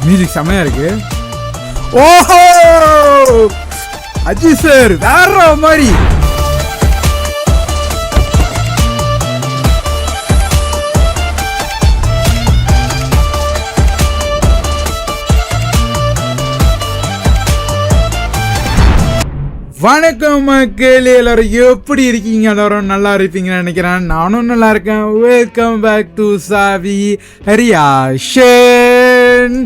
Music செமையா இருக்கு. ஓஹோ அஜித் சார் வேற மாதிரி. வணக்கம் மக்களே, எல்லாரும் எப்படி இருக்கீங்க? எல்லாரும் நல்லா இருப்பீங்கன்னு நினைக்கிறேன். நானும் நல்லா இருக்கேன். வெல்கம் பேக் டு சாவி ரியாக்ஷன்.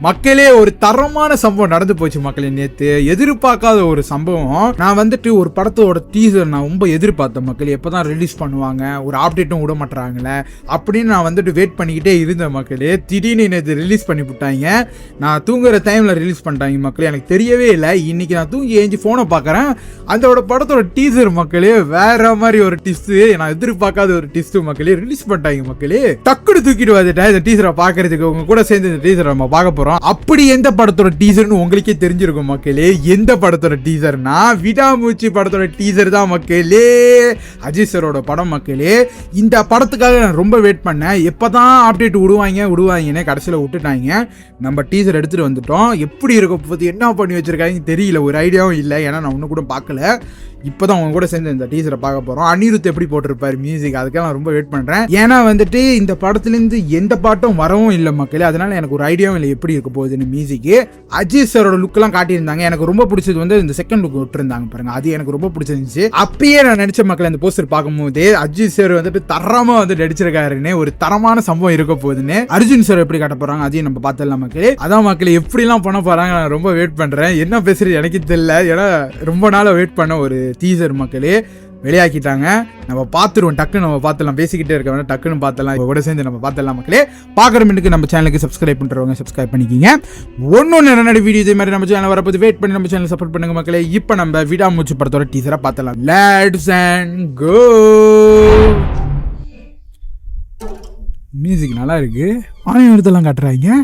மக்களே, ஒரு தரமான சம்பவம் நடந்து போச்சு மக்களே. நேற்று எதிர்பார்க்காத ஒரு சம்பவம். நான் வந்துட்டு ஒரு படத்தோட டீசர் நான் ரொம்ப எதிர்பார்த்தேன் மக்களே. எப்போதான் ரிலீஸ் பண்ணுவாங்க, ஒரு அப்டேட்டும் விட மாட்டாங்களே அப்படின்னு நான் வந்துட்டு வெயிட் பண்ணிக்கிட்டே இருந்தேன் மக்களே. திடீர்னு நேற்று ரிலீஸ் பண்ணி விட்டாங்க. நான் தூங்குற டைமில் ரிலீஸ் பண்ணிட்டாங்க மக்களே. எனக்கு தெரியவே இல்லை. இன்னைக்கு நான் தூங்கி ஏஞ்சி ஃபோனை பார்க்குறேன். அதோட படத்தோட டீசர் மக்களே வேற மாதிரி ஒரு டிஸ்ட்டு. நான் எதிர்பார்க்காத ஒரு டிஸ்ட்டு மக்களே. ரிலீஸ் பண்ணிட்டாங்க மக்களே. டக்குனு தூக்கிட்டு வந்துட்டேன் இந்த டீசரை பார்க்கறதுக்கு. உங்க கூட சேர்ந்து இந்த டீசரை நம்ம பார்க்க போகிறோம். அப்படி எந்த படத்தோட டீசர்னு உங்களுக்கே தெரிஞ்சிருக்கும் மக்களே. எந்த படத்தோட டீசர்னா விடாமூச்சி படத்தோட டீசர் தான் மக்களே. அஜித் சாரோட படம் மக்களே. இந்த படத்துக்காக நான் ரொம்ப வெயிட் பண்ணேன். எப்பதான் அப்டேட் விடுவாங்கன்னு கடைசியில் விட்டுட்டாங்க. நம்ம டீசர் எடுத்துட்டு வந்துட்டோம். எப்படி இருக்க போது, என்ன பண்ணி வச்சிருக்காங்க தெரியல, ஒரு ஐடியாவும் இல்லை. ஏன்னா நான் ஒன்றும் கூட பார்க்கல. இப்போதான் அவங்க கூட சேர்ந்து இந்த டீசரை பார்க்க போகிறோம். அனிருத் எப்படி போட்டிருப்பாரு மியூசிக், அதுக்காக நான் ரொம்ப வெயிட் பண்ணுறேன். ஏன்னா வந்துட்டு இந்த படத்துலேருந்து எந்த பாட்டும் வரவும் இல்லை மக்களே. அதனால எனக்கு ஒரு ஐடியாவும் இல்லை எப்படி இருக்க போகுதுன்னு மியூசிக்கு. அஜித் சாரோட லுக்கெல்லாம் காட்டியிருந்தாங்க. எனக்கு ரொம்ப பிடிச்சது வந்து இந்த செகண்ட் லுக் விட்டுருந்தாங்க பாருங்க, அது எனக்கு ரொம்ப பிடிச்சிருந்துச்சு. அப்பயே நான் நினைச்ச மக்கள் இந்த போஸ்டர் பார்க்கும்போது அஜித் சார் வந்துட்டு தரமா வந்து நடிச்சிருக்காருன்னு, ஒரு தரமான சம்பவம் இருக்க போகுதுன்னு. அர்ஜுன் சார் எப்படி காட்ட போறாங்க அதையும் நம்ம பார்த்துடலாம் மக்களே. அதான் மக்களே எப்படிலாம் பண்ண போறாங்க நான் ரொம்ப வெயிட் பண்றேன். என்ன பேசுறது எனக்கு தெரியல. ஏன்னா ரொம்ப நாளாக வெயிட் பண்ண ஒரு டீசர் மக்களே வெளியாக்கிட்டாங்க. நம்ம பார்த்துருவோம். டக்குன்னு நம்ம பார்த்துலாம். பேசிக்கிட்டே இருக்க வேணா, டக்குன்னு பார்த்துலாம். இப்போ கூட சேர்ந்து நம்ம பார்த்துலாம் மக்களே. பார்க்குற மின்னுக்கு நம்ம சேனலுக்கு சப்ஸ்கிரைப் பண்ணுறவங்க சப்ஸ்கிரைப் பண்ணிக்கிங்க. ஒன்று என்னென்ன வீடியோ இதே மாதிரி நம்ம சேனல் வரப்போது வெயிட் பண்ணி நம்ம சேனல் சப்போர்ட் பண்ணுங்க மக்களே. இப்போ நம்ம விடாமூச்சி படத்தோட டீசரை பார்த்துலாம். Let's and go. மியூசிக் நல்லா இருக்கு. ஆணையம் எடுத்தெல்லாம் காட்டுறாங்க.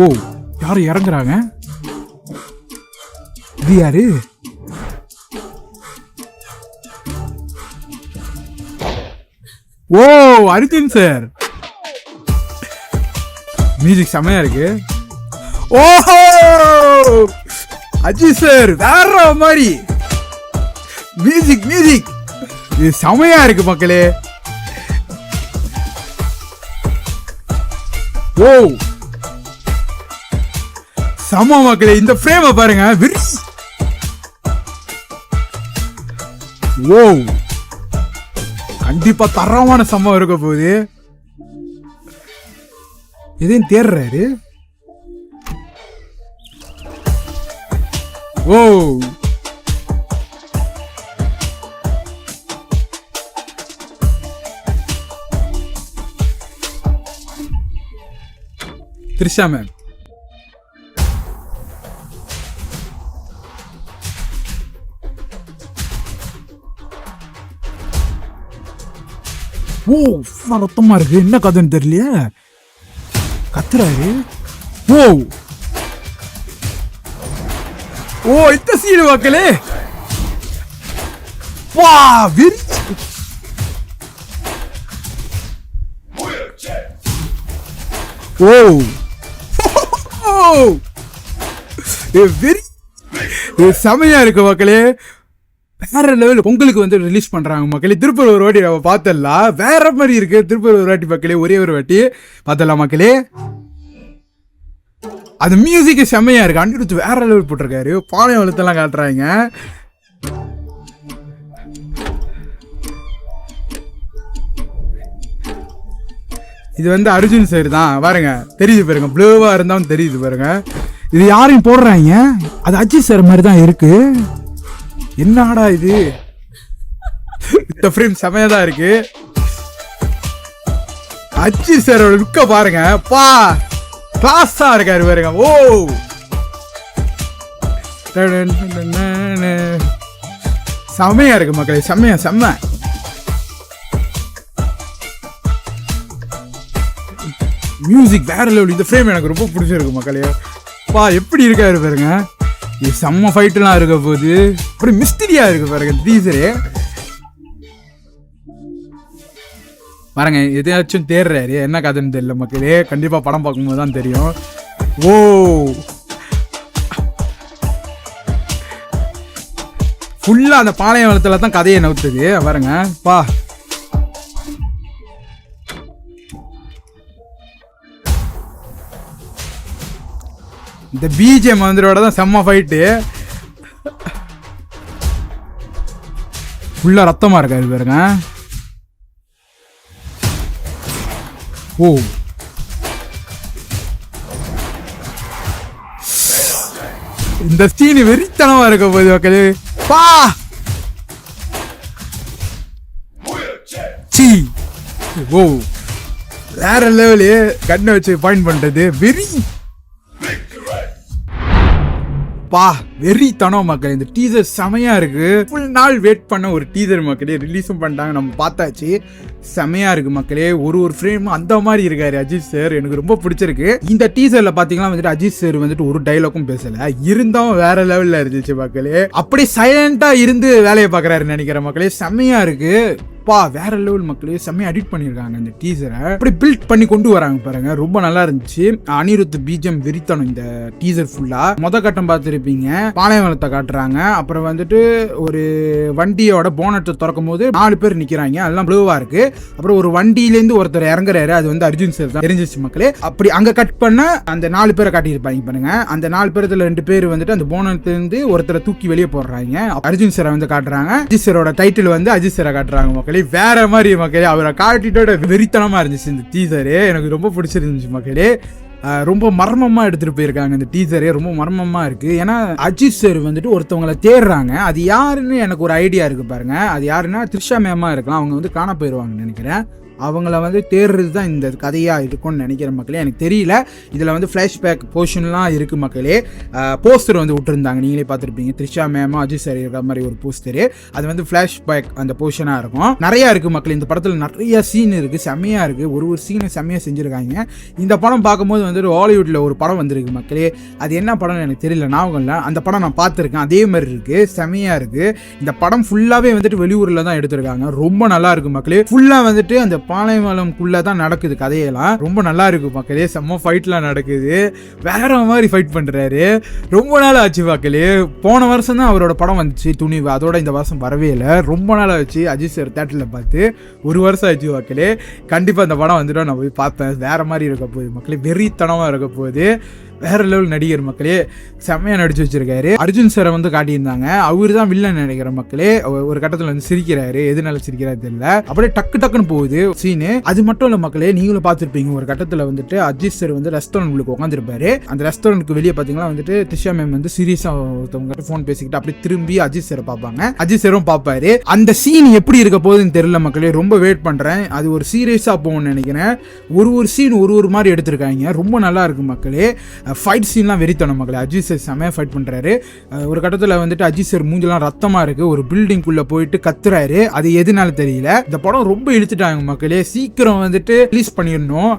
ஓ, யாரு இறங்குறாங்க? இது யாரு? ஓ, அர்ஜுன் சார். மியூசிக் செமையா இருக்கு. ஓஹோ அஜித் சார் வேற மாதிரி. மியூசிக் இது செமையா இருக்கு மக்களே. ஓ சம மக்களே, இந்த ஃப்ரேமை பாருங்க. ஓ, கண்டிப்பா தரமான சம்பவம் இருக்க போகுது. எதையும் தேடுறாரு. ஓ த்ரிஷா மேம். ஓ, ரத்தமா இருக்கு. என்ன கதைன்னு தெரியலையே. கத்துறாரு. ஓ ஓ இந்த சீடு மக்களே. வா வெரி. ஓ வெரி செமையா இருக்கு மக்களே. வேற லெவல். உங்களுக்கு வந்து ரிலீஸ் பண்றாங்க மக்களே. திருப்பூர் ஒரு வாட்டி நம்ம பார்த்தலாம். வேற மாதிரி இருக்கு. திருப்பூர் ஒரு வாட்டி மக்களே, ஒரே ஒரு வாட்டி பார்த்தலாம் மக்களே. அது மியூசிக் செம்மையா இருக்கு. அனிருத் வேற லெவல் போட்டிருக்காரு. பானை வளத்தெல்லாம் காட்டுறாங்க. இது வந்து அர்ஜுன் சார் தான் பாருங்க. தெரியுது பாருங்க, ப்ளூவா இருந்தாலும் தெரியுது பாருங்க. இது யாரையும் போடுறாங்க, அது அஜித் சார் மாதிரி தான் இருக்கு. என்னடா இது? இந்த ஃப்ரேம் செமையா தான் இருக்கு. அஜித் சாரோட லுக்க பாருங்க. பா கிளாஸா இருக்காரு பாருங்க. ஓ செமையா இருக்கு மக்களே. செம்ம மியூசிக் வேற லெவல். இந்த ஃப்ரேம் எனக்கு ரொம்ப பிடிச்சிருக்கு மக்களே. பா எப்படி இருக்காரு பாருங்க. செம்ம ஃபைட்லாம் இருக்க போகுது. அப்படி மிஸ்டரியா இருக்கு பாருங்க டீசரே. பாருங்க எதையாச்சும் தேடுறாரு, என்ன கதைன்னு தெரியல மக்களே, கண்டிப்பா படம் பார்க்கும்போது தான் தெரியும். ஓ ஃபுல்லா அந்த பாளையவளத்துல தான் கதையை நவுத்துது பாருங்க. பா இந்த பிஜிஎம் வந்துரோட தான் செம்ம ஃபைட்டு. ஃபுல்லா ரத்தமா இருக்காது பாருங்க. ஓ இந்த சீன் வெறித்தனமா இருக்க போகுது மக்களே. பா சி ஓ வேற லெவலு கண்ணை வச்சு பாயிண்ட் பண்றது வெறி. பா வெறித்தனம் மக்கள், இந்த டீசர் செமையா இருக்கு. ஃபுல் நாள் வெயிட் பண்ண ஒரு டீசர் மக்களே, ரிலீஸும் பண்ணிட்டாங்க, நம்ம பார்த்தாச்சு. செமையா இருக்கு மக்களே, ஒரு ஃப்ரேம் அந்த மாதிரி இருக்காரு அஜித் சார், எனக்கு ரொம்ப பிடிச்சிருக்கு. இந்த டீசர்ல பாத்தீங்கன்னா வந்துட்டு அஜித் சார் வந்துட்டு ஒரு டைலாக்கும் பேசல, இருந்தாலும் வேற லெவல்ல இருந்துச்சு மக்களே. அப்படியே சைலண்டா இருந்து வேலையை பாக்குறாருன்னு நினைக்கிற மக்களே, செமையா இருக்கு. பா வேற லெவல் மக்களே, செம்மையா எடிட் பண்ணியிருக்காங்க இந்த டீசரை, அப்படி பில்ட் பண்ணி கொண்டு வராங்க பாருங்க, ரொம்ப நல்லா இருந்துச்சு. அனிருத் பிஜிஎம் வெறித்தனம் இந்த டீசர் ஃபுல்லா. கட்டம் பார்த்துருப்பீங்க, பாளையவளத்தை காட்டுறாங்க, அப்புறம் வந்துட்டு ஒரு வண்டியோட போனட்டை திறக்கும் போது 4 பேர் நிக்கிறாங்க, அதெல்லாம் ப்ளூவா இருக்கு. அப்புறம் ஒரு வண்டியிலேருந்து ஒருத்தர் இறங்குறாரு, அது வந்து அர்ஜுன் சார் தான் தெரிஞ்சிச்சு மக்களே. அப்படி அங்க கட் பண்ண அந்த 4 பேரை காட்டியிருப்பாங்க பாருங்க. அந்த 4 பேர்ல 2 பேர் வந்துட்டு அந்த போனட்ல இருந்து ஒருத்தரை தூக்கி வெளியே போடுறாங்க, அர்ஜுன் சாரை வந்து காட்டுறாங்க. அஜித் சாரோட டைட்டில் வந்து அஜித் சாரை காட்டுறாங்க மக்களே. வேற மாதிரி மக்களே, அவரை காட்டிட்டோட வெறித்தனமா இருந்துச்சு இந்த டீசரு, எனக்கு ரொம்ப பிடிச்சிருந்துச்சு மக்களே. ரொம்ப மர்மமா எடுத்துட்டு போயிருக்காங்க இந்த டீசரே, ரொம்ப மர்மமா இருக்கு. ஏன்னா அஜித் சார் வந்துட்டு ஒருத்தவங்களை தேடுறாங்க, அது யாருன்னு எனக்கு ஒரு ஐடியா இருக்கு பாருங்க. அது யாருன்னா த்ரிஷா மேமா இருக்கலாம், அவங்க வந்து காண போயிருவாங்கன்னு நினைக்கிறேன். அவங்கள வந்து தேடுறது தான் இந்த கதையாக இருக்கும்னு நினைக்கிற மக்களே, எனக்கு தெரியல. இதில் வந்து ஃப்ளாஷ்பேக் போர்ஷன்லாம் இருக்குது மக்களே. போஸ்டர் வந்து விட்டுருந்தாங்க, நீங்களே பார்த்துருப்பீங்க, த்ரிஷா மேமும் அஜித் சார் இருக்கிற மாதிரி ஒரு போஸ்டரு. அது வந்து ஃப்ளாஷ்பேக் அந்த போர்ஷனாக இருக்கும். நிறையா இருக்குது மக்களே, இந்த படத்தில் நிறைய சீன் இருக்குது, செம்மையாக இருக்குது, ஒரு சீனை செம்மையாக செஞ்சுருக்காங்க. இந்த படம் பார்க்கும்போது வந்துட்டு ஹாலிவுட்டில் ஒரு படம் வந்திருக்கு மக்களே, அது என்ன படம்னு எனக்கு தெரியல, ஞாபகம் இல்லை. அந்த படம் நான் பார்த்துருக்கேன், அதே மாதிரி இருக்குது, செம்மையாக இருக்குது. இந்த படம் ஃபுல்லாகவே வந்துட்டு வெளியூரில் தான் எடுத்திருக்காங்க, ரொம்ப நல்லா இருக்குது மக்களே. ஃபுல்லாக வந்துட்டு அந்த பாளையவளம்குள்ள தான் நடக்குது கதையெல்லாம், ரொம்ப நல்லா இருக்கு மக்களே. செம்ம ஃபைட்லாம் நடக்குது, வேற மாதிரி ஃபைட் பண்றாரு. ரொம்ப நாள் ஆச்சு மக்களே, போன வருஷம் தான் அவரோட படம் வந்துச்சு துணிவு, அதோட இந்த வருஷம் வரவே இல்லை. ரொம்ப நாள் ஆச்சு அஜித் சார் தேட்டரில் பார்த்து, 1 வருஷம் ஆச்சு மக்களே. கண்டிப்பாக இந்த படம் வந்துட்டு நான் போய் பார்ப்பேன், வேற மாதிரி இருக்க போகுது மக்களே, வெறித்தனமாக இருக்க போகுது. வேற லெவல் நடிகர் மக்களே, செம்மையா நடிச்சு வச்சிருக்காரு. அர்ஜுன் சாரை வந்து காட்டியிருந்தாங்க, அவரு தான் வில்லன் நினைக்கிற மக்களே. ஒரு கட்டத்தில் வந்து சிரிக்கிறாரு, எதுனால சிரிக்கிறாரு தெரியல, அப்படியே டக்குன்னு போகுது சீனு. அது மட்டும் இல்ல மக்களே, நீங்களும் பார்த்துருப்பீங்க, ஒரு கட்டத்தில் வந்துட்டு அஜித் சார் வந்து ரெஸ்டாரண்ட் உட்காந்துருப்பாரு. அந்த ரெஸ்டாரண்ட்க்கு வெளியே பார்த்தீங்கன்னா வந்துட்டு திஷா மேம் வந்து சீரியஸா ஒருத்தவங்க ஃபோன் பேசிக்கிட்டு அப்படியே திரும்பி அஜித் சாரை பார்ப்பாங்க, அஜித் சாரும் பார்ப்பாரு. அந்த சீன் எப்படி இருக்க போகுதுன்னு தெரியல மக்களே, ரொம்ப வெயிட் பண்றேன். அது ஒரு சீரியஸா போகும்னு நினைக்கிறேன். ஒரு சீன் ஒரு மாதிரி எடுத்திருக்காங்க, ரொம்ப நல்லா இருக்கு மக்களே. ஃபைட் சீன்லாம் வெறித்தனம் மக்களே, அஜித் சார் செமையா ஃபைட் பண்றாரு. ஒரு கட்டத்தில் வந்துட்டு அஜித் சார் மூஞ்செல்லாம் ரத்தமா இருக்கு, ஒரு பில்டிங்குள்ள போயிட்டு கத்துறாரு, அது எதுனால தெரியல. இந்த படம் ரொம்ப இழுத்துட்டாங்க மக்களே, சீக்கிரம் வந்துட்டு ரிலீஸ் பண்ணிடணும்.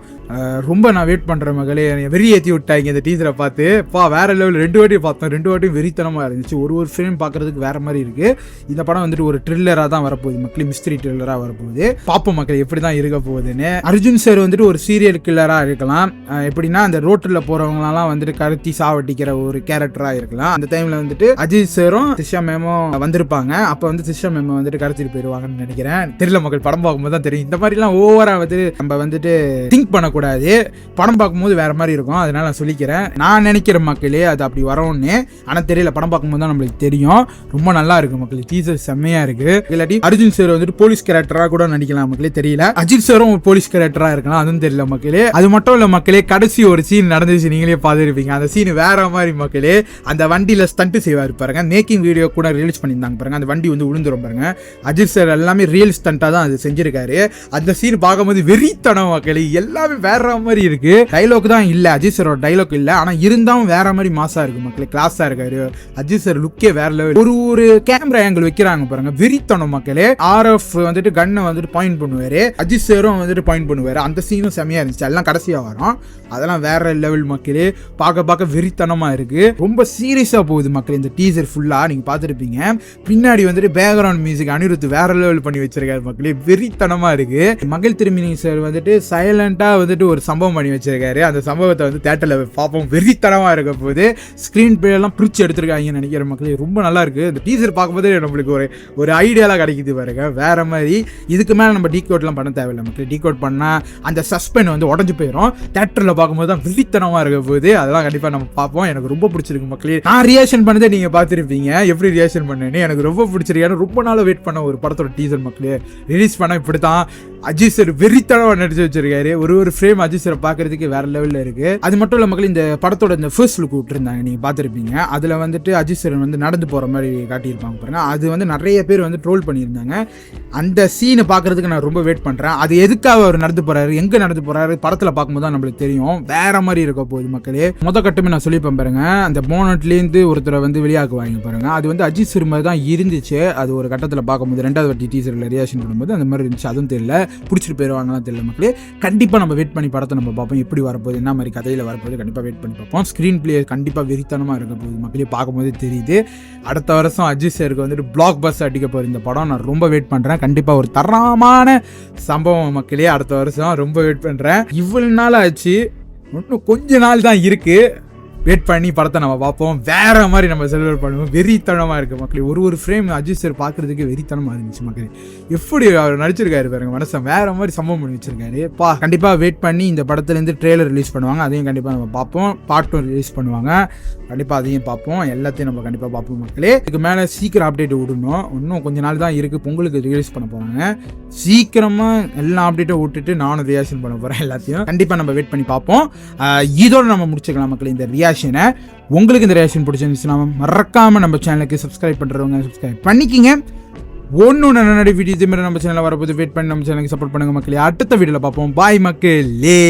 ரொம்ப நான் வெயிட் பண்றேன் மகளே, வெறி ஏற்றி விட்டாங்க இந்த டீசரை பார்த்து. வேற லெவல், 2 வாட்டி பார்த்தோம், 2 வாட்டியும் வெறித்தனமா இருந்துச்சு. ஒரு ஃப்ரேம் பார்க்கறதுக்கு வேற மாதிரி இருக்கு. இந்த படம் வந்துட்டு ஒரு த்ரில்லரா தான் வரப்போகுது மக்களே, மிஸ்ட்ரி த்ரில்லரா வரப்போகுது. பாப்போம் மக்களே எப்படி தான் இருக்க போகுதுன்னு. அர்ஜுன் சார் வந்துட்டு ஒரு சீரியல் கில்லரா இருக்கலாம், எப்படின்னா அந்த ரோட்டில் போறவங்களெல்லாம் வந்துட்டு கருத்தி சாவட்டிக்கிற ஒரு கேரக்டரா இருக்கலாம். அந்த டைம்ல வந்துட்டு அஜித் சாரும் திஷா மேமும் வந்திருப்பாங்க, அப்ப வந்து திஷா மேம் வந்துட்டு கடத்திட்டு போயிருவாங்கன்னு நினைக்கிறேன், தெரியல மக்கள், படம் பார்க்கும்போது தான் தெரியும். இந்த மாதிரி எல்லாம் ஓவரா வந்து நம்ம வந்துட்டு திங்க் பண்ண கூடாது, படம் பார்க்கும்போது வேற மாதிரி இருக்கும், அதனால நான் சொல்லிக்கிறேன். நான் நினைக்கிற மக்களே அது அப்படி வரும்னு, ஆனா தெரியல, படம் பார்க்கும்போது தான் நம்மளுக்கு தெரியும். ரொம்ப நல்லா இருக்கு மக்களே, டீசர் செம்மையா இருக்கு. இல்லாட்டி அர்ஜுன் சார் வந்துட்டு போலீஸ் கேரக்டரா கூட நடிக்கலாம் மக்களே, தெரியல. அஜித் சாரும் ஒரு போலீஸ் கேரக்டரா இருக்கலாம், அதுவும் தெரியல மக்களே. அது மட்டும் இல்ல மக்களே, கடைசி ஒரு சீன் நடந்துச்சு, நீங்களே பார்த்துருப்பீங்க. அந்த சீன் வேற மாதிரி மக்களே, அந்த வண்டியில ஸ்டண்ட் செய்வாரு பாருங்க, மேக்கிங் வீடியோ கூட ரிலீஸ் பண்ணியிருந்தாங்க பாருங்க, அந்த வண்டி வந்து விழுந்துரும் பாருங்க. அஜித் சார் எல்லாமே ரியல் ஸ்டண்டா தான் அது செஞ்சிருக்காரு. அந்த சீன் பார்க்கும்போது வெறித்தனம் மக்களே, எல்லாமே வேற மாதிரி இருக்கு. டைலாக் தான் இல்ல, அஜித் சாரோட டைலாக் இல்ல, ஆனா இருந்தாலும் வேற மாதிரி மாசா இருக்கு மக்களே. கிளாஸா இருக்காரு அஜித் சார். லுக்கே வேற லெவல். ஒரு கேமரா ஆங்கிள் வைக்கிறாங்க பாருங்க, வெறித்தனம் மக்களே. RF வந்துட்டு கண்ணை வந்துட்டு பாயிண்ட் பண்ணுவாரு, அஜித் சாரும் வந்துட்டு பாயிண்ட் பண்ணுவாரு. அந்த சீனும் செமையா இருந்துச்சு. எல்லாம் கடைசியா வரும், அதெல்லாம் வேற லெவல் மக்களே. பார்க்க வெறித்தனமா இருக்கு. ரொம்ப சீரியஸா போகுது மக்களே இந்த டீசர் ஃபுல்லா. நீங்க பாத்துருப்பீங்க, பின்னாடி வந்துட்டு பேக்ரவுண்ட் மியூசிக் அனிருத் வேற லெவல் பண்ணி வச்சிருக்காரு மக்களே. வெறித்தனமா இருக்கு. மகிழ் திருமணி சார் வந்துட்டு சைலண்டா வந்துட்டு ஒரு சம்பவம் பண்ணி வச்சிருக்காரு. அந்த சம்பவத்தை வந்து தியேட்டர்ல பார்ப்போம். வெறித்தனமா இருக்க போது ஸ்கிரீன் பிளே எல்லாம் பிரிச்சு எடுத்திருக்காங்கன்னு நினைக்கிற மக்களே. ரொம்ப நல்லா இருக்கு. இந்த டீசர் பார்க்கும்போது நம்மளுக்கு ஒரு ஐடியாலாம் கிடைக்குது பாருங்க, வேற மாதிரி. இதுக்கு மேல நம்ம டீகோட்லாம் பண்ண தேவையில்லை மக்களே. டீகோட் பண்ணா அந்த சஸ்பெண்ட் வந்து உடஞ்சு போயிடும். தியேட்டர்ல பார்க்கும்போது தான் வெறித்தனமா இருக்க போது. அதெல்லாம் கண்டிப்பா நம்ம பார்ப்போம். எனக்கு ரொம்ப பிடிச்சிருக்கு மக்களே. நான் ரியாக்ஷன் பண்ணதே நீங்க பார்த்துருப்பீங்க, எப்படி ரியாக்ஷன் பண்ணேன்னு. எனக்கு ரொம்ப பிடிச்சிருக்கு. ரொம்ப நாள் வெயிட் பண்ண ஒரு படத்தோட டீசர் மக்களே. ரிலீஸ் பண்ண இப்படித்தான் அஜித் சார் வெறித்தனமா நடிச்சு வச்சிருக்காரு. ஒரு ஃப்ரேம் அஜித் சார் பாக்குறதுக்கு வேற லெவல்ல இருக்கு. அது மட்டும் இல்ல மக்கள், இந்த படத்தோட இந்த ஃபர்ஸ்ட் லுக் விட்டுருந்தாங்க, நீங்க பாத்துருப்பீங்க. அதுல வந்துட்டு அஜித் சார் வந்து நடந்து போற மாதிரி காட்டியிருப்பாங்க பாருங்க. அது வந்து நிறைய பேர் வந்து ட்ரோல் பண்ணியிருந்தாங்க. அந்த சீனை பாக்குறதுக்கு நான் ரொம்ப வெயிட் பண்றேன். அது எதுக்காக அவர் நடந்து போறாரு, எங்க நடந்து போறாரு, படத்துல பார்க்கும்போது தான் நம்மளுக்கு தெரியும். வேற மாதிரி இருக்க போகுது மக்களே. கட்டமே நான் சொல்லிப்பேன் பாருங்க, அந்த போனட்ல இருந்து ஒருத்தரை வந்து வெளியாக்குவாங்க பாருங்க. அது வந்து அஜித் சார் மாதிரி தான் இருந்துச்சு. அது ஒரு கட்டத்துல பார்க்கும்போது, ரெண்டாவது வாட்டி டீசர்ல ரியாக்ஷன் பண்ணும்போது அந்த மாதிரி இருந்துச்சு. அதுவும் தெரியல, பிடிச்சிட்டு போயிடுவாங்கலாம் தெரியல மக்களே. கண்டிப்பா நம்ம வெயிட் பண்ணி படத்தை நம்ம பார்ப்போம். எப்படி வரப்போகுது, என்ன மாதிரி கதையில வரப்போகுது, கண்டிப்பா வெயிட் பண்ணி பார்ப்போம். ஸ்கிரீன் பிளே கண்டிப்பா வெறித்தனமா இருக்க போகுது மக்களே. பார்க்கும்போது தெரியுது. அடுத்த வருஷம் அஜித் சாருக்கு வந்துட்டு பிளாக் பஸ் அடிக்க போகிற இந்த படம் நான் ரொம்ப வெயிட் பண்றேன். கண்டிப்பா ஒரு தரமான சம்பவம் மக்களே. அடுத்த வருஷம் ரொம்ப வெயிட் பண்றேன். இவ்வளவு நாள் ஆச்சு, இன்னும் கொஞ்ச நாள் தான் இருக்கு. வெயிட் பண்ணி படத்தை நம்ம பார்ப்போம். வேற மாதிரி நம்ம செலிப்ரேட் பண்ணுவோம். வெறித்தனமா இருக்கு மக்களே. ஒரு ஃப்ரேம் அஜித் சார் பார்க்கறதுக்கு வெறித்தனமா இருந்துச்சு மக்களே. எப்படி அவர் நடிச்சிருக்காரு பாருங்க, மனசை வேற மாதிரி சம்பவம் பண்ணி வச்சிருக்காரு. கண்டிப்பா வெயிட் பண்ணி இந்த படத்துல இருந்து ட்ரெய்லர் ரிலீஸ் பண்ணுவாங்க, அதையும் கண்டிப்பா நம்ம பார்ப்போம். பார்ட் 2 ரிலீஸ் பண்ணுவாங்க, கண்டிப்பா அதையும் பார்ப்போம். எல்லாத்தையும் நம்ம கண்டிப்பா பார்ப்போம் மக்களே. இதுக்கு மேல சீக்கிரம் அப்டேட் விடணும். இன்னும் கொஞ்ச நாள் தான் இருக்கு, பொங்கலுக்கு ரிலீஸ் பண்ண போறாங்க. சீக்கிரமா எல்லா அப்டேட்டும் விட்டுட்டு நானும் ரியாக்ஷன் பண்ண போறேன். எல்லாத்தையும் கண்டிப்பா நம்ம வெயிட் பண்ணி பார்ப்போம். இதோட நம்ம முடிச்சுக்கலாம் மக்களே இந்த ரியாக்ஷனை. உங்களுக்கு இந்த ரியாக்ஷன் பிடிச்சிருந்துச்சுன்னா மறக்காம நம்ம சேனலுக்கு சப்ஸ்கிரைப் பண்றவங்க சப்ஸ்கிரைப் பண்ணிக்கிங்க. ஒன்னு நல்ல வீடியோ இதே மாதிரி நம்ம சேனல்ல வரப்போது வெயிட் பண்ணி நம்ம சேனலுக்கு சப்போர்ட் பண்ணுங்க மக்களே. அடுத்த வீடியோல பார்ப்போம். பாய் மக்களே.